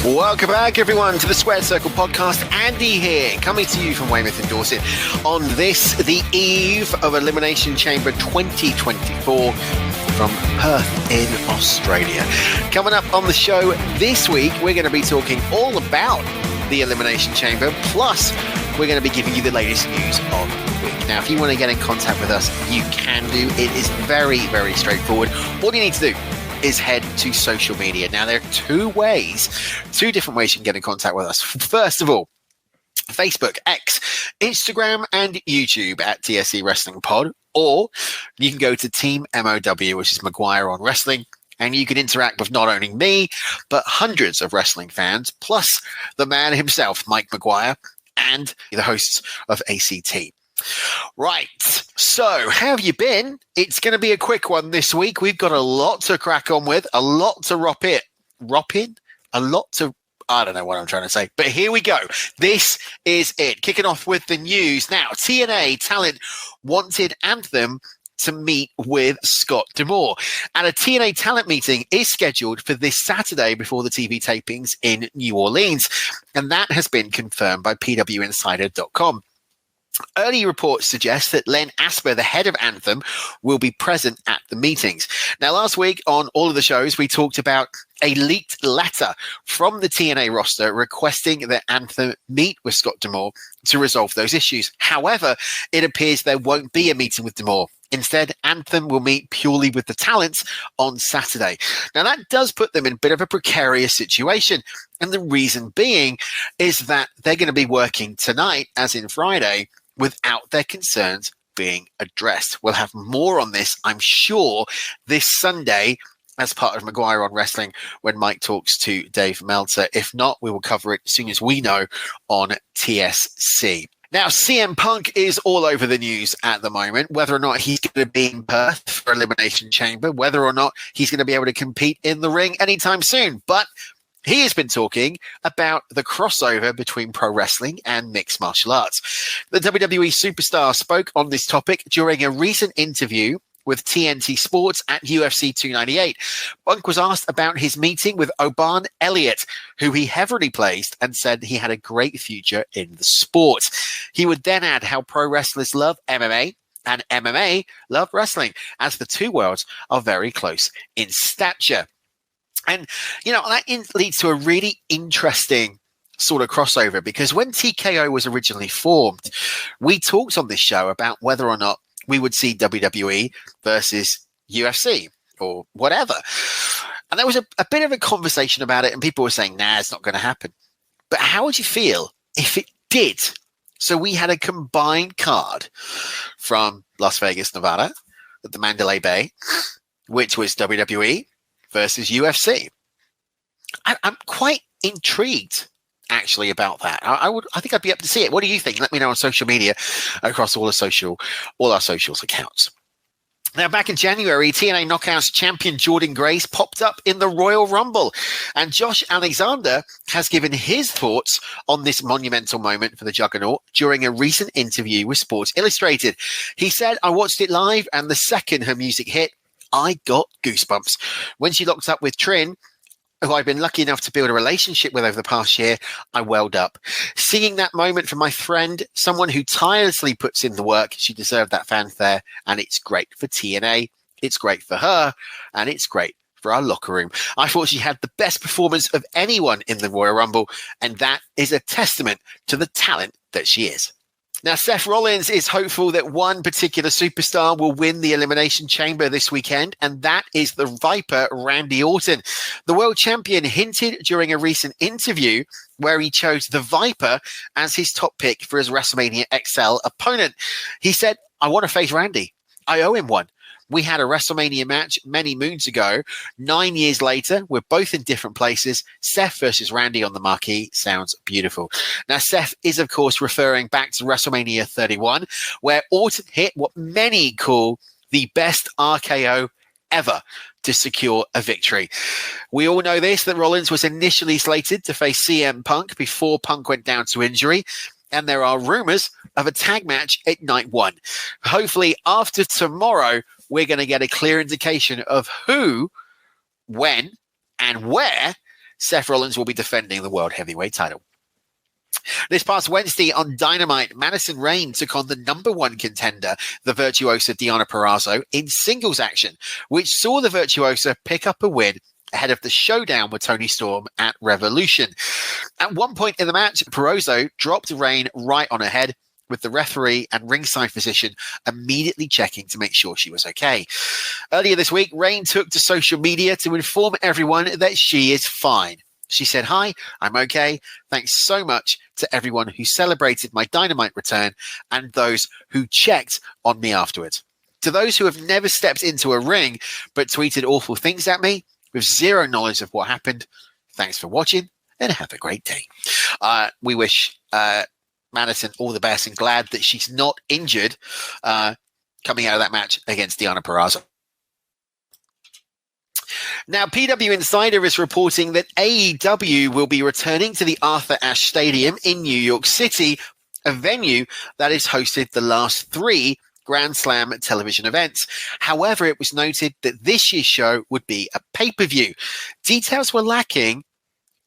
Welcome back, everyone, to the Squared Circle podcast. Andy here, coming to you from Weymouth and Dorset on this, the eve of Elimination Chamber 2024 from Perth in Australia. Coming up on the show this week, we're going to be talking all about the Elimination Chamber, plus we're going to be giving you the latest news of the week. Now, if you want to get in contact with us, you can do. It is very, very straightforward. All you need to do is head to social media. Now, there are two different ways you can get in contact with us. First of all, Facebook, X, Instagram, and YouTube at TSC Wrestling Pod, or you can go to Team MOW, which is Maguire on Wrestling, and you can interact with not only me, but hundreds of wrestling fans, plus the man himself, Mike Maguire, and the hosts of ACT. Right, so how have you been? It's going to be a quick one this week. We've got a lot to crack on with, a lot to I don't know what I'm trying to say, but here we go. This is it. Kicking off with the news. Now, TNA Talent wanted Anthem to meet with Scott D'Amore, and a TNA Talent meeting is scheduled for this Saturday before the TV tapings in New Orleans, and that has been confirmed by PWInsider.com. Early reports suggest that Len Asper, the head of Anthem, will be present at the meetings. Now, last week on all of the shows, we talked about a leaked letter from the TNA roster requesting that Anthem meet with Scott D'Amore to resolve those issues. However, it appears there won't be a meeting with D'Amore. Instead, Anthem will meet purely with the talents on Saturday. Now, that does put them in a bit of a precarious situation. And the reason being is that they're going to be working tonight, as in Friday, without their concerns being addressed. We'll have more on this, I'm sure, this Sunday as part of Maguire on Wrestling when Mike talks to Dave Meltzer. If not, we will cover it as soon as we know on TSC. Now, CM Punk is all over the news at the moment, whether or not he's going to be in Perth for Elimination Chamber, whether or not he's going to be able to compete in the ring anytime soon. But he has been talking about the crossover between pro wrestling and mixed martial arts. The WWE superstar spoke on this topic during a recent interview with TNT Sports at UFC 298. Punk was asked about his meeting with Oban Elliott, who he heavily praised and said he had a great future in the sport. He would then add how pro wrestlers love MMA and MMA love wrestling, as the two worlds are very close in stature. And, you know, that leads to a really interesting sort of crossover, because when TKO was originally formed, we talked on this show about whether or not we would see WWE versus UFC or whatever. And there was a bit of a conversation about it, and people were saying, nah, it's not going to happen. But how would you feel if it did? So we had a combined card from Las Vegas, Nevada, at the Mandalay Bay, which was WWE versus UFC. I'm quite intrigued, actually, about that. I think I'd be up to see it. What do you think? Let me know on social media across all our socials accounts. Now, back in January, TNA Knockouts champion Jordan Grace popped up in the Royal Rumble, and Josh Alexander has given his thoughts on this monumental moment for the Juggernaut during a recent interview with Sports Illustrated. He said, "I watched it live, and the second her music hit, I got goosebumps. When she locked up with Trin, who I've been lucky enough to build a relationship with over the past year, I welled up. Seeing that moment from my friend, someone who tirelessly puts in the work, she deserved that fanfare, and it's great for TNA, it's great for her, and it's great for our locker room. I thought she had the best performance of anyone in the Royal Rumble, and that is a testament to the talent that she is." Now, Seth Rollins is hopeful that one particular superstar will win the Elimination Chamber this weekend, and that is the Viper, Randy Orton. The world champion hinted during a recent interview where he chose the Viper as his top pick for his WrestleMania XL opponent. He said, I want to face Randy. I owe him one. We had a WrestleMania match many moons ago. 9 years later, we're both in different places. Seth versus Randy on the marquee sounds beautiful. Now, Seth is, of course, referring back to WrestleMania 31, where Orton hit what many call the best RKO ever to secure a victory. We all know this, that Rollins was initially slated to face CM Punk before Punk went down to injury. And there are rumors of a tag match at night one. Hopefully, after tomorrow, we're going to get a clear indication of who, when, and where Seth Rollins will be defending the World Heavyweight title. This past Wednesday on Dynamite, Madison Rayne took on the number one contender, the virtuosa Deonna Purrazzo, in singles action, which saw the virtuosa pick up a win ahead of the showdown with Toni Storm at Revolution. At one point in the match, Purrazzo dropped Rayne right on her head, with the referee and ringside physician immediately checking to make sure she was okay. Earlier this week, Rayne took to social media to inform everyone that she is fine. She said, "Hi, I'm okay. Thanks so much to everyone who celebrated my Dynamite return and those who checked on me afterwards. To those who have never stepped into a ring but tweeted awful things at me with zero knowledge of what happened, thanks for watching and have a great day." We wish Madison all the best and glad that she's not injured coming out of that match against Deonna Purrazzo. Now, PW Insider is reporting that AEW will be returning to the Arthur Ashe Stadium in New York City, a venue that has hosted the last 3 Grand Slam television events. However, it was noted that this year's show would be a pay-per-view. Details were lacking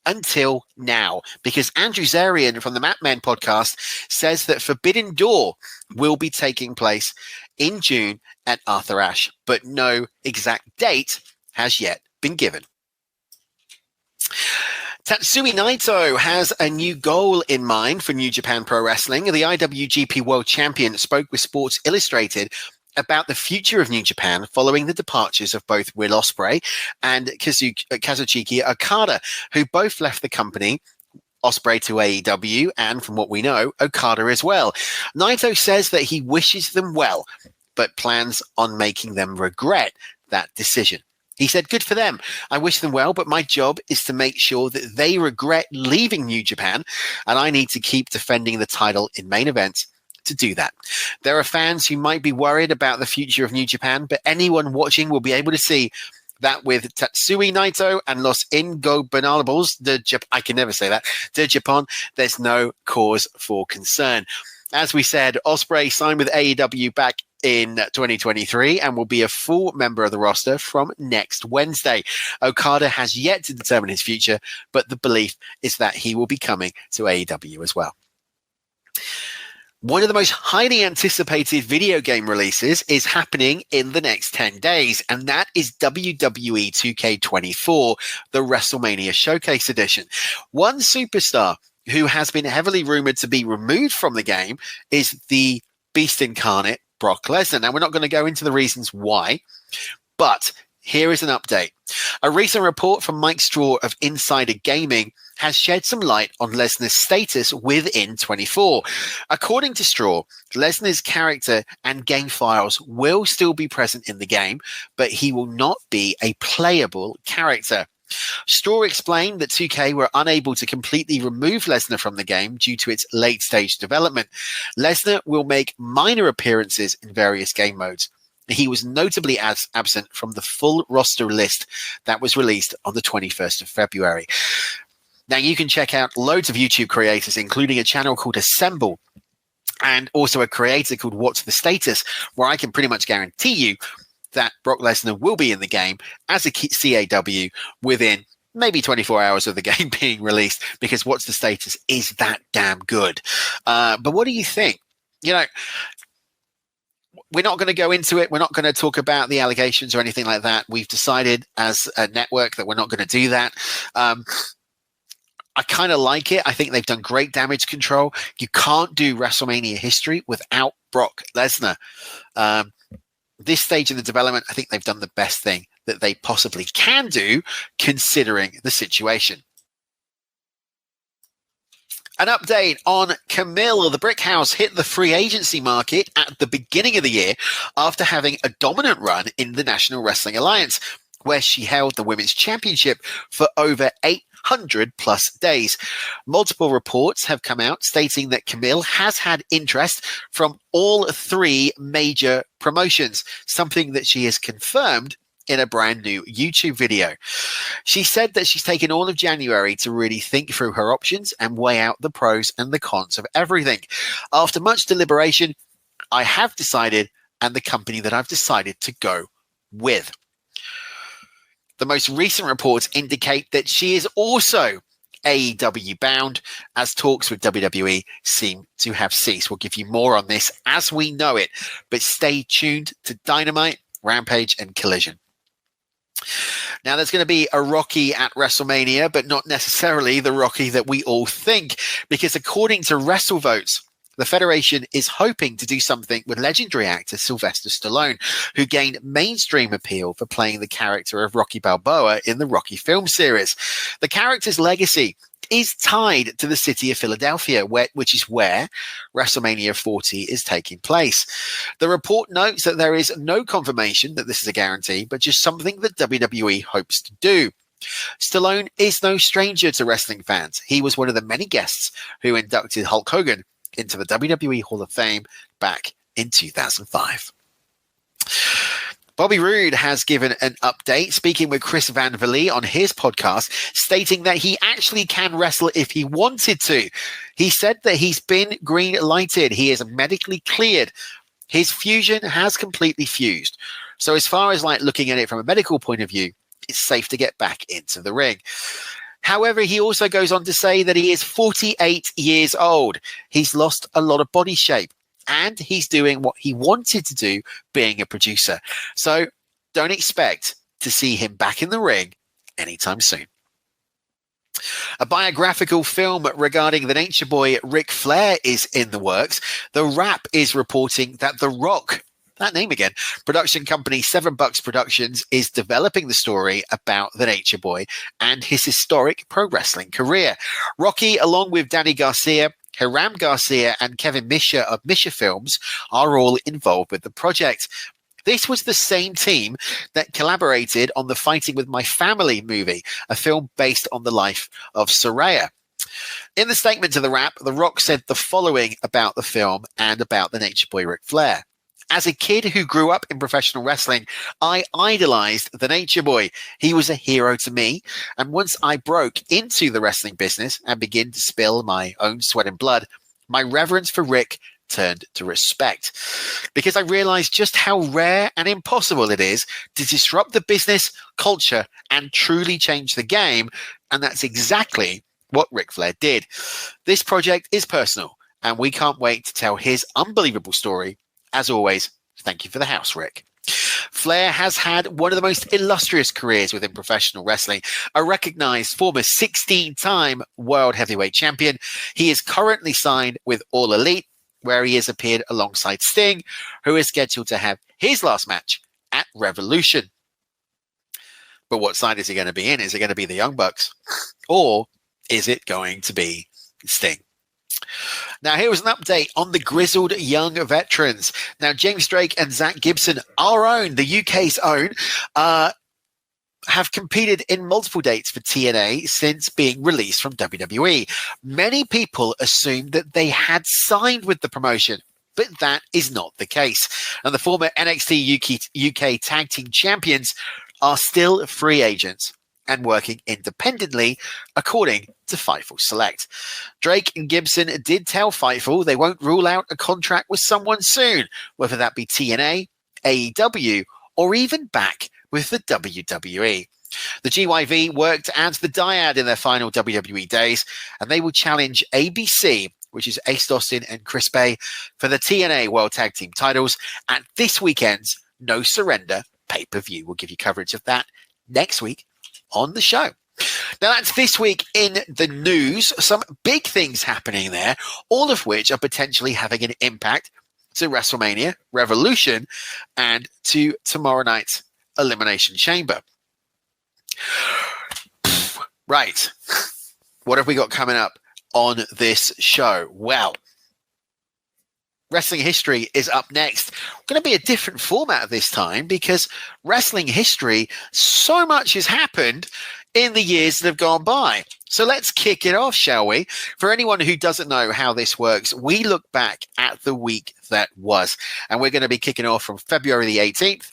until now, because Andrew Zarian from the Mat Men podcast says that Forbidden Door will be taking place in June at Arthur Ashe, but no exact date has yet been given. Tatsumi Naito has a new goal in mind for New Japan Pro Wrestling. The IWGP World Champion spoke with Sports Illustrated about the future of New Japan following the departures of both Will Ospreay and Kazuchika Okada, who both left the company, Ospreay to AEW, and from what we know, Okada as well. Naito says that he wishes them well, but plans on making them regret that decision. He said, "Good for them. I wish them well, but my job is to make sure that they regret leaving New Japan, and I need to keep defending the title in main events to do that." There are fans who might be worried about the future of New Japan, but anyone watching will be able to see that with Tatsumi Naito and Los Ingobernables de Japan, there's no cause for concern. As we said, Ospreay signed with AEW back in 2023 and will be a full member of the roster from next Wednesday. Okada has yet to determine his future, but the belief is that he will be coming to AEW as well. One of the most highly anticipated video game releases is happening in the next 10 days, and that is WWE 2K24, the WrestleMania Showcase Edition. One superstar who has been heavily rumored to be removed from the game is the Beast Incarnate, Brock Lesnar. Now, we're not going to go into the reasons why, but here is an update. A recent report from Mike Straw of Insider Gaming has shed some light on Lesnar's status within 24. According to Straw, Lesnar's character and game files will still be present in the game, but he will not be a playable character. Straw explained that 2K were unable to completely remove Lesnar from the game due to its late-stage development. Lesnar will make minor appearances in various game modes. He was notably absent from the full roster list that was released on the 21st of February. Now, you can check out loads of YouTube creators, including a channel called Assemble and also a creator called What's the Status, where I can pretty much guarantee you that Brock Lesnar will be in the game as a CAW within maybe 24 hours of the game being released, because What's the Status is that damn good. But what do you think? You know, we're not going to go into it. We're not going to talk about the allegations or anything like that. We've decided as a network that we're not going to do that. I kind of like it. I think they've done great damage control. You can't do WrestleMania history without Brock Lesnar. This stage in the development, I think they've done the best thing that they possibly can do, considering the situation. An update on Camille. The Brick House hit the free agency market at the beginning of the year after having a dominant run in the National Wrestling Alliance, where she held the Women's Championship for over 800 plus days. Multiple reports have come out stating that Camille has had interest from all three major promotions, something that she has confirmed in a brand new YouTube video. She said that she's taken all of January to really think through her options and weigh out the pros and the cons of everything. After much deliberation, I have decided, and the company that I've decided to go with. The most recent reports indicate that she is also AEW bound, as talks with WWE seem to have ceased. We'll give you more on this as we know it, but stay tuned to Dynamite, Rampage, and Collision. Now, there's going to be a Rocky at WrestleMania, but not necessarily the Rocky that we all think, because according to WrestleVotes, the Federation is hoping to do something with legendary actor Sylvester Stallone, who gained mainstream appeal for playing the character of Rocky Balboa in the Rocky film series. The character's legacy is tied to the city of Philadelphia, which is where WrestleMania 40 is taking place. The report notes that there is no confirmation that this is a guarantee, but just something that WWE hopes to do. Stallone is no stranger to wrestling fans. He was one of the many guests who inducted Hulk Hogan into the WWE Hall of Fame back in 2005. Bobby Roode has given an update, speaking with Chris Van Vliet on his podcast, stating that he actually can wrestle if he wanted to. He said that he's been green lighted. He is medically cleared. His fusion has completely fused. So as far as looking at it from a medical point of view, it's safe to get back into the ring. However, he also goes on to say that he is 48 years old. He's lost a lot of body shape. And he's doing what he wanted to do, being a producer. So don't expect to see him back in the ring anytime soon. A biographical film regarding the Nature Boy Ric Flair is in the works. The Wrap is reporting that The Rock, that name again, production company Seven Bucks Productions, is developing the story about the Nature Boy and his historic pro wrestling career. Rocky, along with Danny Garcia, Hiram Garcia, and Kevin Misha of Misha Films, are all involved with the project. This was the same team that collaborated on the Fighting with My Family movie, a film based on the life of Saraya. In the statement to The Wrap, The Rock said the following about the film and about the Nature Boy Ric Flair. As a kid who grew up in professional wrestling, I idolized the Nature Boy. He was a hero to me. And once I broke into the wrestling business and began to spill my own sweat and blood, my reverence for Rick turned to respect, because I realized just how rare and impossible it is to disrupt the business, culture, and truly change the game. And that's exactly what Ric Flair did. This project is personal, and we can't wait to tell his unbelievable story. As always, thank you for the house, Rick. Flair has had one of the most illustrious careers within professional wrestling, a recognized former 16-time world heavyweight champion. He is currently signed with All Elite, where he has appeared alongside Sting, who is scheduled to have his last match at Revolution. But what side is he going to be in? Is it going to be the Young Bucks, or is it going to be Sting? Now, here was an update on the grizzled young veterans. Now, James Drake and Zach Gibson, our own, the UK's own, have competed in multiple dates for TNA since being released from WWE. Many people assumed that they had signed with the promotion, but that is not the case. And the former NXT UK Tag Team Champions are still free agents and working independently, according to Fightful Select. Drake and Gibson did tell Fightful they won't rule out a contract with someone soon, whether that be TNA, AEW, or even back with the WWE. The GYV worked as the dyad in their final WWE days, and they will challenge ABC, which is Ace Austin and Chris Bay, for the TNA World Tag Team titles at this weekend's No Surrender pay-per-view. We'll give you coverage of that next week on the show. Now, that's this week in the news. Some big things happening there, all of which are potentially having an impact to WrestleMania, Revolution, and to tomorrow night's Elimination Chamber. Right. What have we got coming up on this show? Well, Wrestling History is up next. Going to be a different format this time because Wrestling History, so much has happened in the years that have gone by. So let's kick it off, shall we? For anyone who doesn't know how this works, we look back at the week that was, and we're going to be kicking off from February the 18th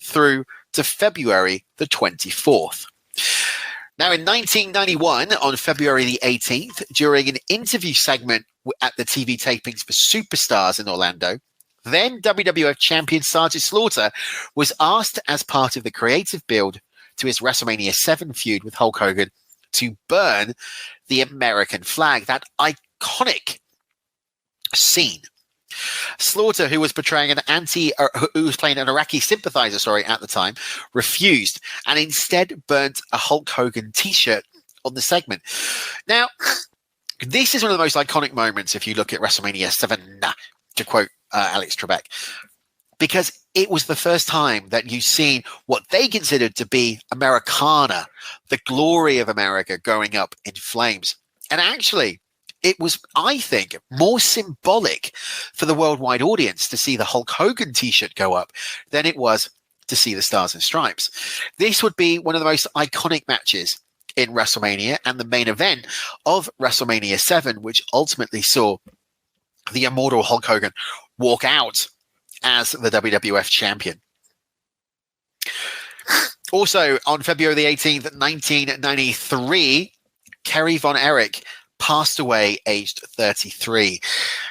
through to February the 24th. Now, in 1991, on February the 18th, during an interview segment at the TV tapings for Superstars in Orlando, then WWF champion Sergeant Slaughter was asked as part of the creative build to his WrestleMania 7 feud with Hulk Hogan to burn the American flag, that iconic scene. Slaughter, who was portraying who was playing an Iraqi sympathizer, at the time, refused and instead burnt a Hulk Hogan t-shirt on the segment. Now, this is one of the most iconic moments if you look at WrestleMania 7, to quote Alex Trebek, because it was the first time that you've seen what they considered to be Americana, the glory of America going up in flames. And actually, it was, I think, more symbolic for the worldwide audience to see the Hulk Hogan t-shirt go up than it was to see the Stars and Stripes. This would be one of the most iconic matches in WrestleMania and the main event of WrestleMania 7, which ultimately saw the immortal Hulk Hogan walk out as the WWF champion. Also, on February the 18th, 1993, Kerry Von Erich passed away aged 33.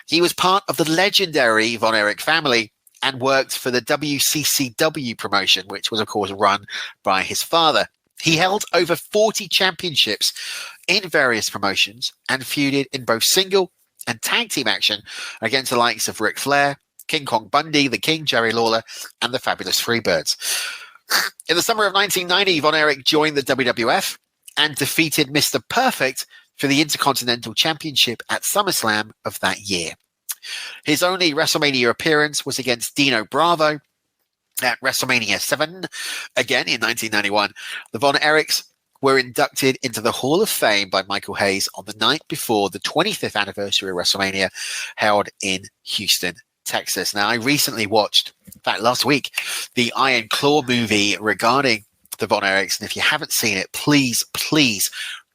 He was part of the legendary Von Erich family and worked for the WCCW promotion, which was, of course, run by his father. He held over 40 championships in various promotions and feuded in both single and tag team action against the likes of Ric Flair, King Kong Bundy, The King, Jerry Lawler, and the Fabulous Freebirds. In the summer of 1990, Von Erich joined the WWF and defeated Mr. Perfect for the Intercontinental Championship at SummerSlam of that year. His only WrestleMania appearance was against Dino Bravo at WrestleMania 7, again in 1991. The Von Erichs were inducted into the Hall of Fame by Michael Hayes on the night before the 25th anniversary of WrestleMania held in Houston, Texas. Now, I recently watched, in fact, last week, the Iron Claw movie regarding the Von Erichs, and if you haven't seen it, please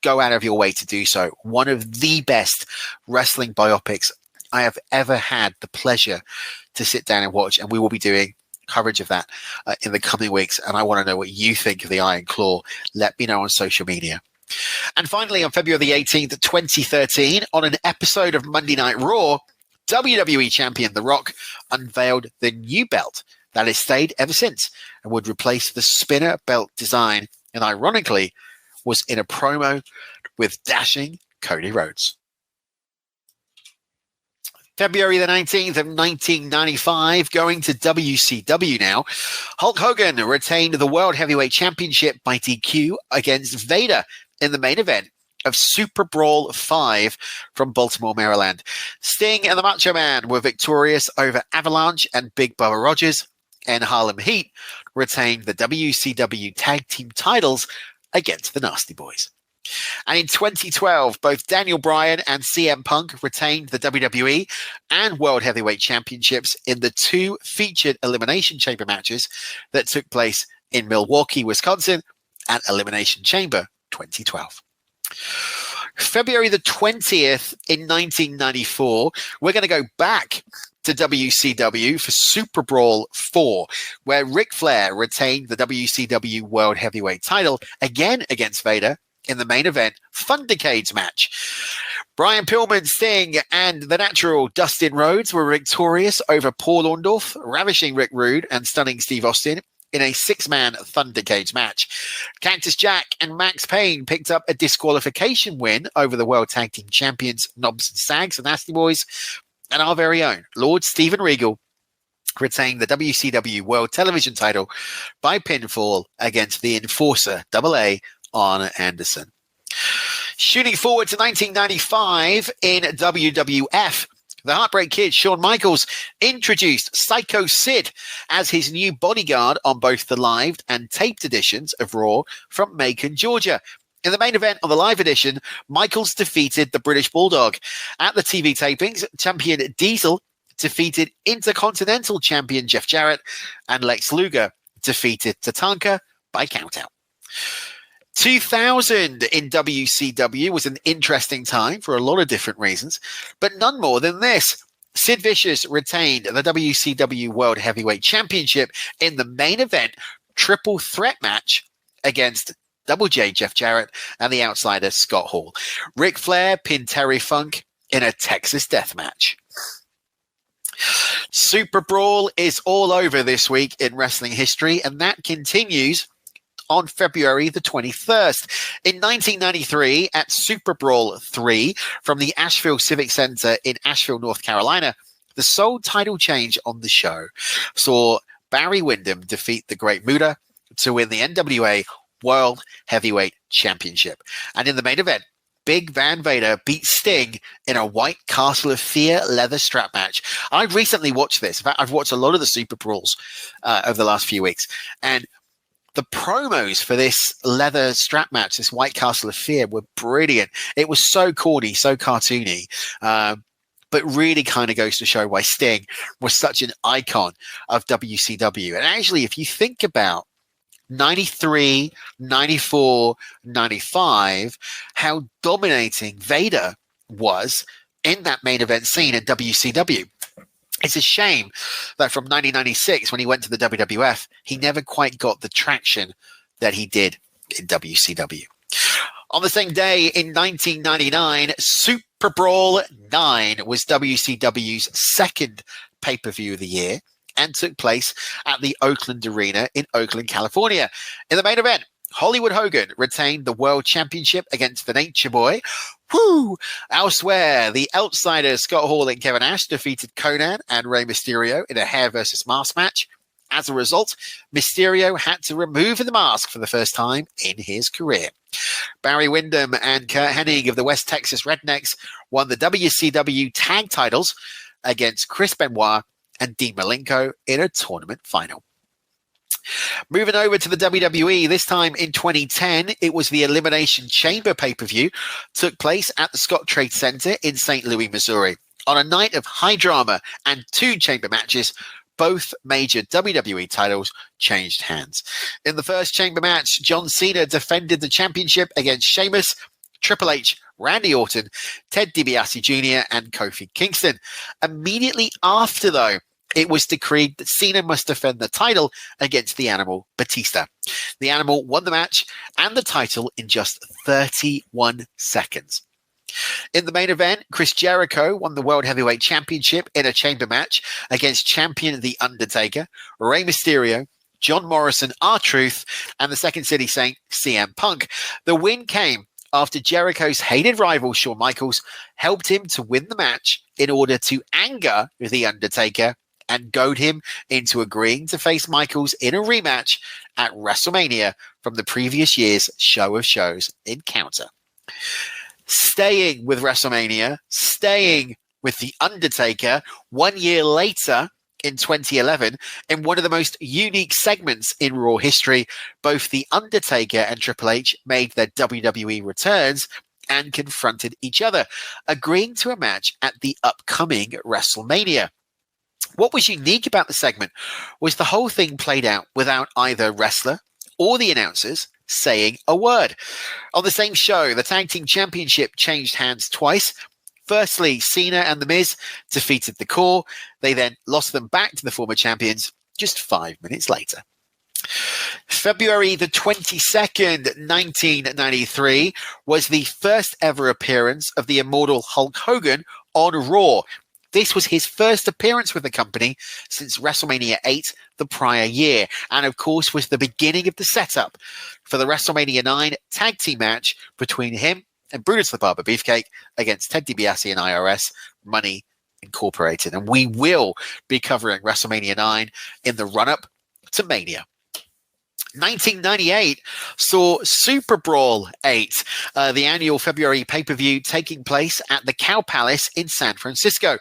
go out of your way to do so. One of the best wrestling biopics I have ever had the pleasure to sit down and watch, and we will be doing coverage of that in the coming weeks, and I want to know what you think of the Iron Claw. Let me know on social media. And finally, on February the 18th, 2013, on an episode of Monday Night Raw, WWE champion The Rock unveiled the new belt that has stayed ever since and would replace the spinner belt design, and ironically was in a promo with dashing Cody Rhodes. February the 19th of 1995, going to WCW now, Hulk Hogan retained the World Heavyweight Championship by DQ against Vader in the main event of Super Brawl 5 from Baltimore, Maryland. Sting and the Macho Man were victorious over Avalanche and Big Bubba Rogers, and Harlem Heat retained the WCW Tag Team titles against the Nasty Boys. And in 2012, both Daniel Bryan and CM Punk retained the WWE and World Heavyweight Championships in the two featured Elimination Chamber matches that took place in Milwaukee, Wisconsin at Elimination Chamber 2012. February the 20th in 1994, we're going to go back to WCW for Super Brawl 4, where Ric Flair retained the WCW World Heavyweight title again against Vader in the main event Thundercades match. Brian Pillman, Sting, and the Natural Dustin Rhodes were victorious over Paul Orndorff, ravishing Rick Rude, and stunning Steve Austin in a six-man Thundercades match. Cactus Jack and Max Payne picked up a disqualification win over the World Tag Team Champions Knobs and Sags and Nasty Boys, and our very own Lord Steven Regal retained the WCW World Television title by pinfall against the Enforcer AA Arn Anderson. Shooting forward to 1995 in WWF, the Heartbreak Kid, Shawn Michaels, introduced Psycho Sid as his new bodyguard on both the live and taped editions of Raw from Macon, Georgia. In the main event on the live edition, Michaels defeated the British Bulldog. At the TV tapings, champion Diesel defeated Intercontinental Champion Jeff Jarrett, and Lex Luger defeated Tatanka by countout. 2000 in WCW was an interesting time for a lot of different reasons, but none more than this. Sid Vicious retained the WCW World Heavyweight Championship in the main event triple threat match against Double J Jeff Jarrett and the outsider Scott Hall. Ric Flair pinned Terry Funk in a Texas death match. Super Brawl is all over this week in wrestling history, and that continues on February the 21st. In 1993, at Super Brawl 3 from the Asheville Civic Center in Asheville, North Carolina, the sole title change on the show saw Barry Windham defeat the Great Muta to win the NWA World Heavyweight Championship. And in the main event, Big Van Vader beat Sting in a White Castle of Fear leather strap match. I recently watched this. In fact, I've watched a lot of the Super Brawls over the last few weeks. And the promos for this leather strap match, this White Castle of Fear, were brilliant. It was so corny, so cartoony, but really kind of goes to show why Sting was such an icon of WCW. And actually, if you think about 93, 94, 95, how dominating Vader was in that main event scene in WCW. It's a shame that from 1996, when he went to the WWF, he never quite got the traction that he did in WCW. On the same day in 1999, Super Brawl 9 was WCW's second pay-per-view of the year and took place at the Oakland Arena in Oakland, California. In the main event, Hollywood Hogan retained the World Championship against the Nature Boy. Woo! Elsewhere, the outsiders Scott Hall and Kevin Nash defeated Conan and Rey Mysterio in a hair versus mask match. As a result, Mysterio had to remove the mask for the first time in his career. Barry Windham and Kurt Hennig of the West Texas Rednecks won the WCW tag titles against Chris Benoit and Dean Malenko in a tournament final. Moving over to the WWE, this time in 2010, it was the Elimination Chamber pay-per-view, took place at the Scott Trade Center in St. Louis, Missouri. On a night of high drama and 2 chamber matches, both major WWE titles changed hands. In the first chamber match, John Cena defended the championship against Sheamus, Triple H, Randy Orton, Ted DiBiase Jr., and Kofi Kingston. Immediately after, though, it was decreed that Cena must defend the title against the Animal Batista. The Animal won the match and the title in just 31 seconds. In the main event, Chris Jericho won the World Heavyweight Championship in a chamber match against champion The Undertaker, Rey Mysterio, John Morrison, R-Truth, and the Second City Saint, CM Punk. The win came after Jericho's hated rival, Shawn Michaels, helped him to win the match in order to anger The Undertaker and goad him into agreeing to face Michaels in a rematch at WrestleMania from the previous year's Show of Shows encounter. Staying with WrestleMania, staying with The Undertaker, 1 year later in 2011, in one of the most unique segments in Raw history, both The Undertaker and Triple H made their WWE returns and confronted each other, agreeing to a match at the upcoming WrestleMania. What was unique about the segment was the whole thing played out without either wrestler or the announcers saying a word. On the same show, the Tag Team Championship changed hands twice. Firstly, Cena and The Miz defeated the Core. They then lost them back to the former champions just 5 minutes later. February the 22nd, 1993 was the first ever appearance of the immortal Hulk Hogan on Raw. This was his first appearance with the company since WrestleMania 8 the prior year, and of course was the beginning of the setup for the WrestleMania 9 tag team match between him and Brutus the Barber Beefcake against Ted DiBiase and IRS Money Incorporated. And we will be covering WrestleMania 9 in the run-up to Mania. 1998 saw Super Brawl 8, the annual February pay-per-view taking place at the Cow Palace in San Francisco.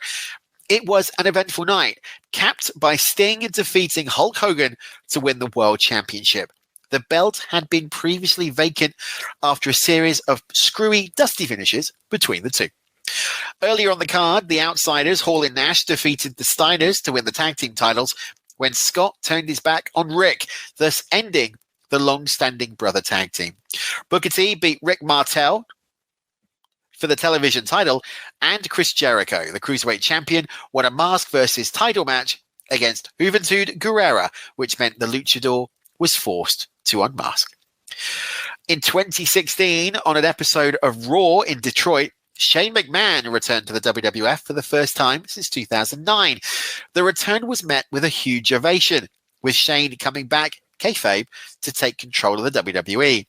It was an eventful night, capped by Sting defeating Hulk Hogan to win the World Championship. The belt had been previously vacant after a series of screwy, dusty finishes between the two. Earlier on the card, the Outsiders, Hall and Nash, defeated the Steiners to win the tag team titles when Scott turned his back on Rick, thus ending the long-standing brother tag team. Booker T beat Rick Martel for the television title, and Chris Jericho, the Cruiserweight champion, won a mask versus title match against Juventud Guerrera, which meant the luchador was forced to unmask. In 2016, on an episode of Raw in Detroit, Shane McMahon returned to the WWF for the first time since 2009. The return was met with a huge ovation, with Shane coming back, kayfabe, to take control of the WWE.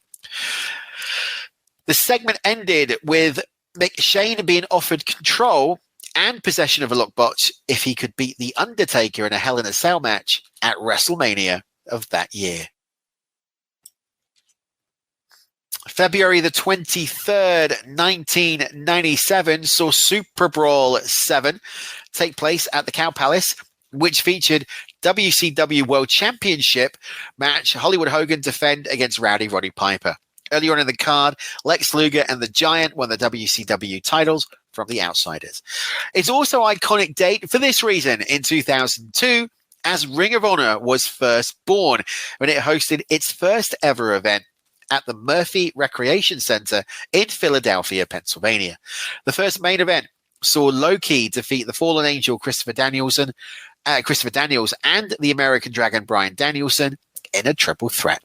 The segment ended with Shane being offered control and possession of a lockbox if he could beat The Undertaker in a Hell in a Cell match at WrestleMania of that year. February the 23rd, 1997 saw Super Brawl 7 take place at the Cow Palace, which featured WCW World Championship match Hollywood Hogan defend against Rowdy Roddy Piper. Earlier on in the card, Lex Luger and the Giant won the WCW titles from the Outsiders. It's also an iconic date for this reason. In 2002, as Ring of Honor was first born, when it hosted its first ever event at the Murphy Recreation Center in Philadelphia, Pennsylvania. The first main event saw Low-Ki defeat the Fallen Angel Christopher Daniels and the American Dragon Bryan Danielson in a triple threat.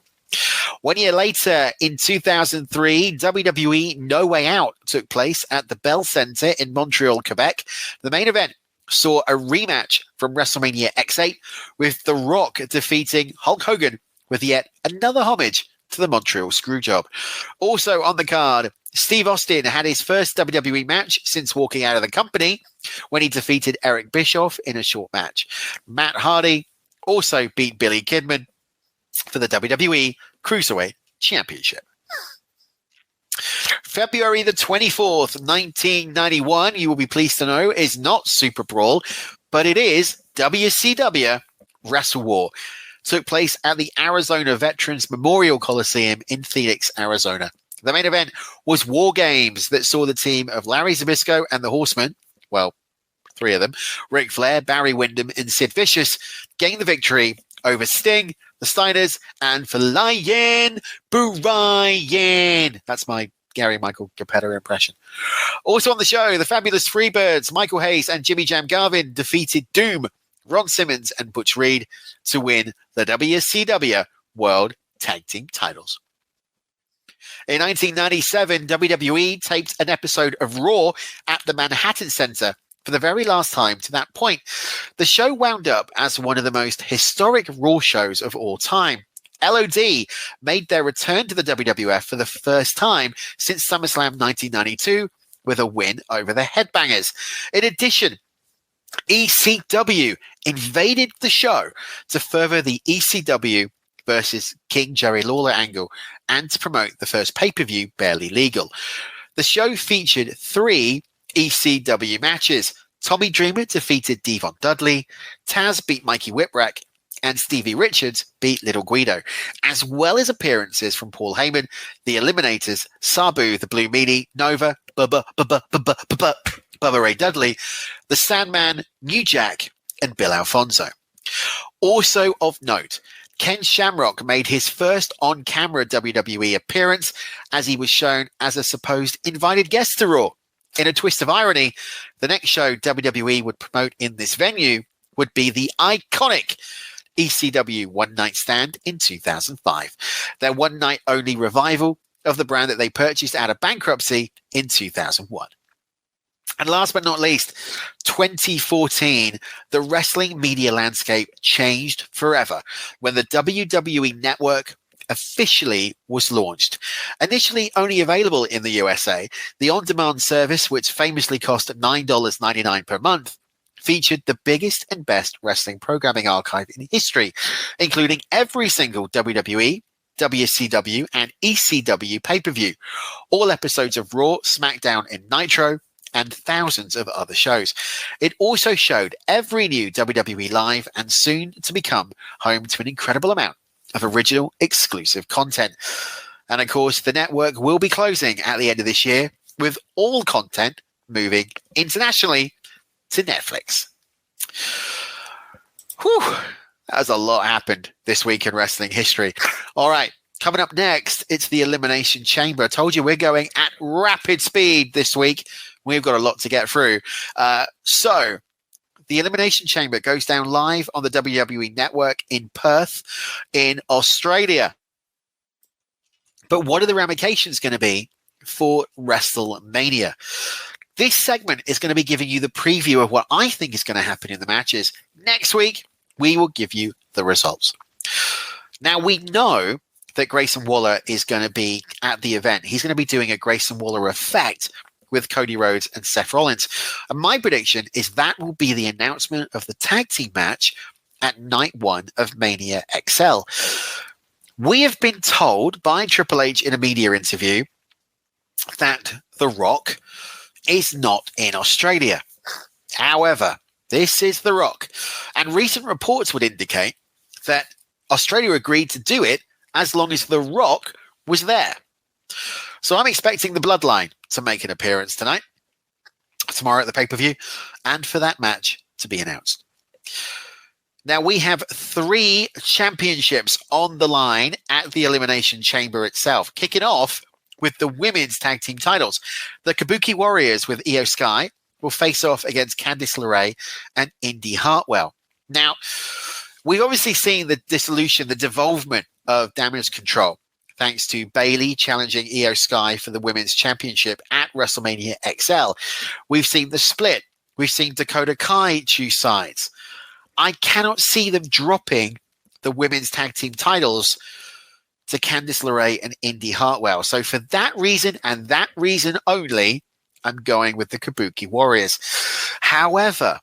1 year later, in 2003, WWE No Way Out took place at the Bell Center in Montreal, Quebec. The main event saw a rematch from WrestleMania X8, with The Rock defeating Hulk Hogan with yet another homage to the Montreal Screwjob. Also on the card, Steve Austin had his first WWE match since walking out of the company when he defeated Eric Bischoff in a short match. Matt Hardy also beat Billy Kidman for the WWE Cruiserweight Championship. February the 24th, 1991, you will be pleased to know, is not Super Brawl, but it is WCW Wrestle War. Took place at the Arizona Veterans Memorial Coliseum in Phoenix, Arizona. The main event was War Games that saw the team of Larry Zbyszko and the Horsemen, well, three of them, Ric Flair, Barry Windham, and Sid Vicious, gain the victory over Sting, the Steiners, and Flying Brian. That's my Gary Michael Capetta impression. Also on the show, the Fabulous Freebirds, Michael Hayes and Jimmy Jam Garvin defeated Doom, Ron Simmons, and Butch Reed to win the WCW World Tag Team titles. In 1997, WWE taped an episode of Raw at the Manhattan Center for the very last time to that point. The show wound up as one of the most historic Raw shows of all time. LOD made their return to the WWF for the first time since SummerSlam 1992 with a win over the Headbangers. In addition, ECW invaded the show to further the ECW versus King Jerry Lawler angle and to promote the first pay-per-view, Barely Legal. The show featured 3 ECW matches. Tommy Dreamer defeated Devon Dudley, Taz beat Mikey Whipwreck, and Stevie Richards beat Little Guido, as well as appearances from Paul Heyman, the Eliminators, Sabu, the Blue Meanie, Nova, Bubba Ray Dudley, the Sandman, New Jack, and Bill Alfonso. Also of note, Ken Shamrock made his first on-camera WWE appearance as he was shown as a supposed invited guest to Raw. In a twist of irony, the next show WWE would promote in this venue would be the iconic ECW One Night Stand in 2005, their one-night-only revival of the brand that they purchased out of bankruptcy in 2001. And last but not least, 2014, the wrestling media landscape changed forever when the WWE Network officially was launched. Initially only available in the USA, the on-demand service, which famously cost $9.99 per month, featured the biggest and best wrestling programming archive in history, including every single WWE, WCW, and ECW pay-per-view, all episodes of Raw, SmackDown, and Nitro, and thousands of other shows. It also showed every new WWE Live and soon to become home to an incredible amount of original exclusive content. And of course, the network will be closing at the end of this year, with all content moving internationally to Netflix. Whew, that was a lot happened this week in wrestling history. All right, coming up next, it's the Elimination Chamber. I told you we're going at rapid speed this week. We've got a lot to get through. So the Elimination Chamber goes down live on the WWE Network in Perth in Australia. But what are the ramifications going to be for WrestleMania? This segment is going to be giving you the preview of what I think is going to happen in the matches. Next week, we will give you the results. Now, we know that Grayson Waller is going to be at the event. He's going to be doing a Grayson Waller effect with Cody Rhodes and Seth Rollins. And my prediction is that will be the announcement of the tag team match at night 1 of Mania XL. We have been told by Triple H in a media interview that The Rock is not in Australia. However, this is The Rock, and recent reports would indicate that Australia agreed to do it as long as The Rock was there. So I'm expecting the Bloodline to make an appearance tonight, tomorrow at the pay-per-view, and for that match to be announced. Now, we have 3 championships on the line at the Elimination Chamber itself, kicking off with the women's tag team titles. The Kabuki Warriors with Io Sky will face off against Candice LeRae and Indy Hartwell. Now, we've obviously seen the dissolution, the devolvement of Damage Control, thanks to Bayley challenging Io Sky for the women's championship at WrestleMania XL. We've seen the split. We've seen Dakota Kai choose sides. I cannot see them dropping the women's tag team titles to Candice LeRae and Indy Hartwell. So for that reason and that reason only, I'm going with the Kabuki Warriors. However,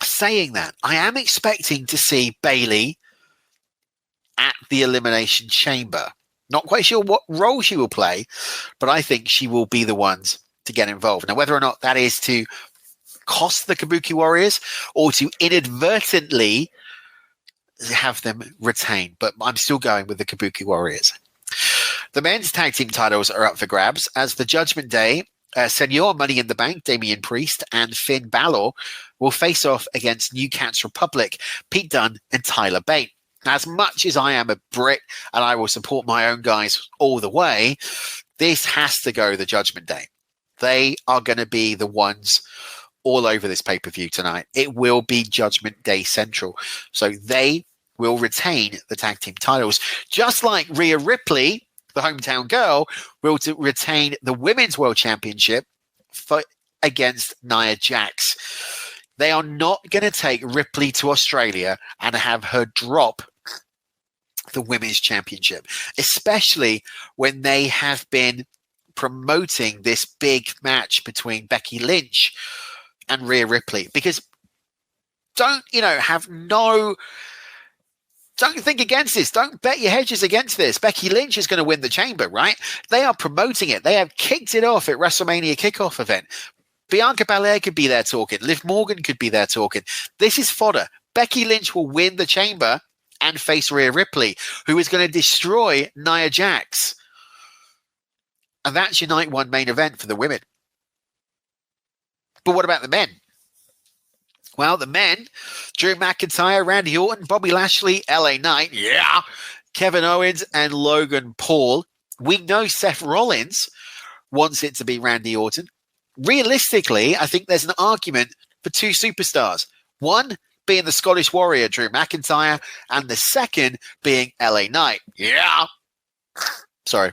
saying that, I am expecting to see Bayley at the Elimination Chamber. Not quite sure what role she will play, but I think she will be the ones to get involved. Now, whether or not that is to cost the Kabuki Warriors or to inadvertently have them retain, but I'm still going with the Kabuki Warriors. The men's tag team titles are up for grabs as the Judgment Day, Senor Money in the Bank, Damian Priest, and Finn Balor will face off against New Cats Republic, Pete Dunne and Tyler Bate. Now, as much as I am a Brit and I will support my own guys all the way, this has to go the Judgment Day. They are going to be the ones all over this pay-per-view tonight. It will be Judgment Day Central. So they will retain the tag team titles. Just like Rhea Ripley, the hometown girl, will retain the Women's World Championship against Nia Jax. They are not going to take Ripley to Australia and have her drop the Women's Championship, especially when they have been promoting this big match between Becky Lynch and Rhea Ripley. Because don't think against this. Don't bet your hedges against this. Becky Lynch is going to win the chamber, right? They are promoting it. They have kicked it off at WrestleMania kickoff event. Bianca Belair could be there talking. Liv Morgan could be there talking. This is fodder. Becky Lynch will win the chamber and face Rhea Ripley, who is going to destroy Nia Jax. And that's your night 1 main event for the women. But what about the men? Well, the men, Drew McIntyre, Randy Orton, Bobby Lashley, LA Knight, yeah, Kevin Owens, and Logan Paul. We know Seth Rollins wants it to be Randy Orton. Realistically, I think there's an argument for 2 superstars. One being the Scottish Warrior, Drew McIntyre, and the second being LA Knight. Yeah. Sorry.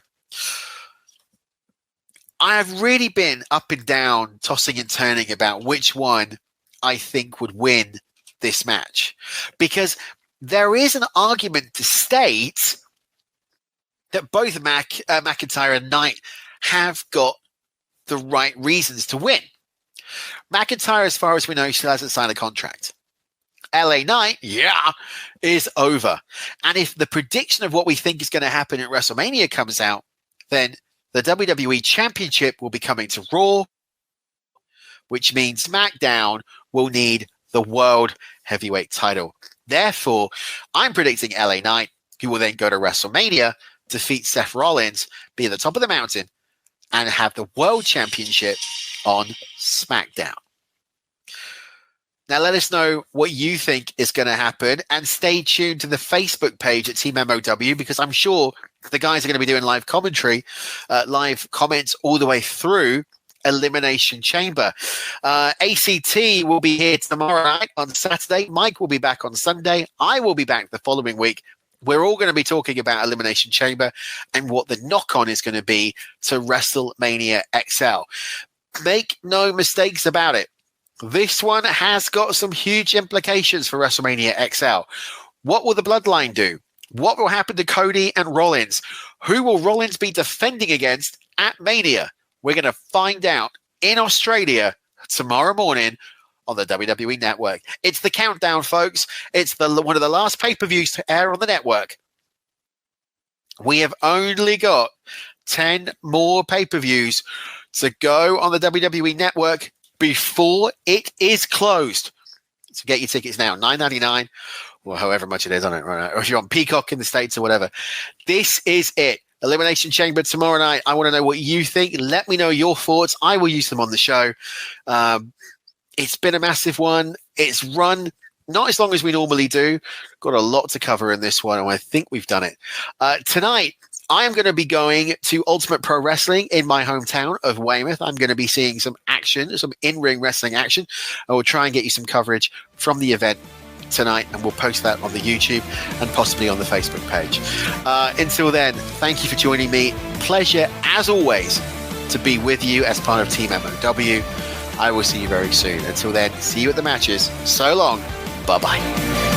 I have really been up and down, tossing and turning about which one I think would win this match, because there is an argument to state that both McIntyre and Knight have got the right reasons to win. McIntyre, as far as we know, still hasn't signed a contract. LA Knight, yeah, is over. And if the prediction of what we think is going to happen at WrestleMania comes out, then the WWE Championship will be coming to Raw, which means SmackDown will need the World Heavyweight title. Therefore, I'm predicting LA Knight who will then go to WrestleMania, defeat Seth Rollins, be at the top of the mountain, and have the World Championship on SmackDown. Now, let us know what you think is going to happen, and stay tuned to the Facebook page at Team MOW, because I'm sure the guys are going to be doing live commentary, live comments all the way through Elimination Chamber. ACT will be here tomorrow night on Saturday. Mike will be back on Sunday. I will be back the following week. We're all going to be talking about Elimination Chamber and what the knock-on is going to be to WrestleMania XL. Make no mistakes about it. This one has got some huge implications for WrestleMania XL. What will the Bloodline do? What will happen to Cody and Rollins? Who will Rollins be defending against at Mania? We're going to find out in Australia tomorrow morning on the WWE Network. It's the countdown, folks. It's one of the last pay-per-views to air on the network. We have only got 10 more pay-per-views to go on the WWE Network before it is closed. So get your tickets now, $9.99 or however much it is on it right now. Or if you're on Peacock in the States or whatever. This is it. Elimination Chamber tomorrow night. I want to know what you think. Let me know your thoughts. I will use them on the show. It's been a massive one. It's run not as long as we normally do. Got a lot to cover in this one, and I think we've done it. Tonight, I am going to be going to Ultimate Pro Wrestling in my hometown of Weymouth. I'm going to be seeing some action, some in-ring wrestling action. I will try and get you some coverage from the event tonight, and we'll post that on the YouTube and possibly on the Facebook page. Until then, thank you for joining me. Pleasure, as always, to be with you as part of Team MOW. I will see you very soon. Until then, see you at the matches. So long. Bye-bye.